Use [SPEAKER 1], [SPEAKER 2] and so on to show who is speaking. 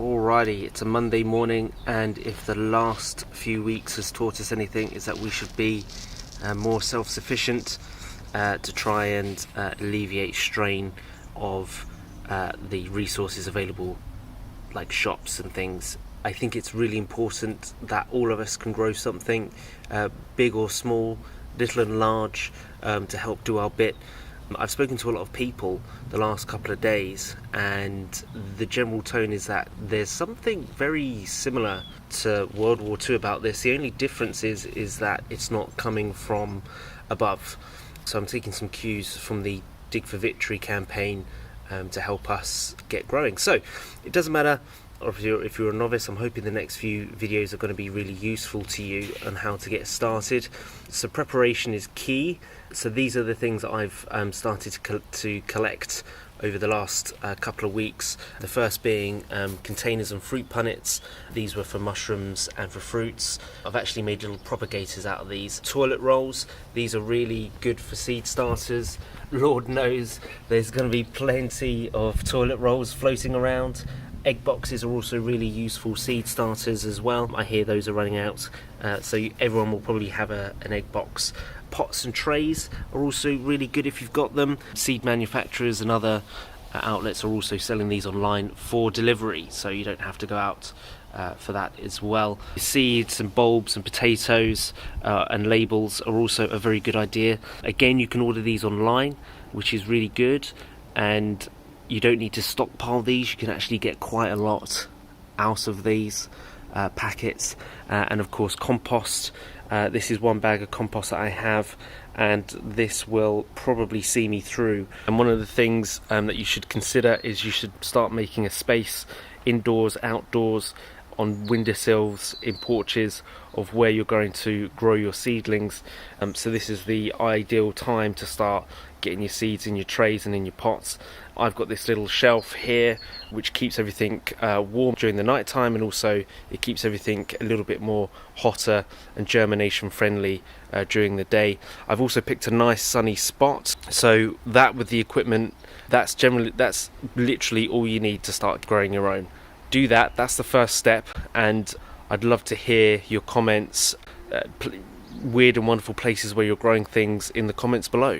[SPEAKER 1] Alrighty, it's a Monday morning, and if the last few weeks has taught us anything, is that we should be more self-sufficient to try and alleviate strain of the resources available, like shops and things. I think it's really important that all of us can grow something, big or small, little and large, to help do our bit. I've spoken to a lot of people the last couple of days, and the general tone is that there's something very similar to World War II about this. The only difference is that it's not coming from above. So I'm taking some cues from the Dig for Victory campaign to help us get growing. So it doesn't matter if you're a novice. I'm hoping the next few videos are going to be really useful to you on how to get started. So preparation is key. So these are the things that I've started to collect over the last couple of weeks. The first being containers and fruit punnets. These were for mushrooms and for fruits. I've actually made little propagators out of these. Toilet rolls. These are really good for seed starters. Lord knows there's going to be plenty of toilet rolls floating around. Egg boxes are also really useful seed starters as well. I hear those are running out, so everyone will probably have an egg box. Pots and trays are also really good if you've got them. Seed manufacturers and other outlets are also selling these online for delivery, so you don't have to go out for that as well. Seeds and bulbs and potatoes and labels are also a very good idea. Again, you can order these online, which is really good, and you don't need to stockpile these. You can actually get quite a lot out of these packets. And of course, compost. This is one bag of compost that I have, and this will probably see me through. And one of the things that you should consider is you should start making a space indoors, outdoors, on windowsills, in porches, of where you're going to grow your seedlings. So this is the ideal time to start getting your seeds in your trays and in your pots. I've got this little shelf here which keeps everything warm during the night time, and also it keeps everything a little bit more hotter and germination friendly during the day. I've also picked a nice sunny spot, so that with the equipment, that's literally all you need to start growing your own. Do that, that's the first step, and I'd love to hear your comments, weird and wonderful places where you're growing things, in the comments below.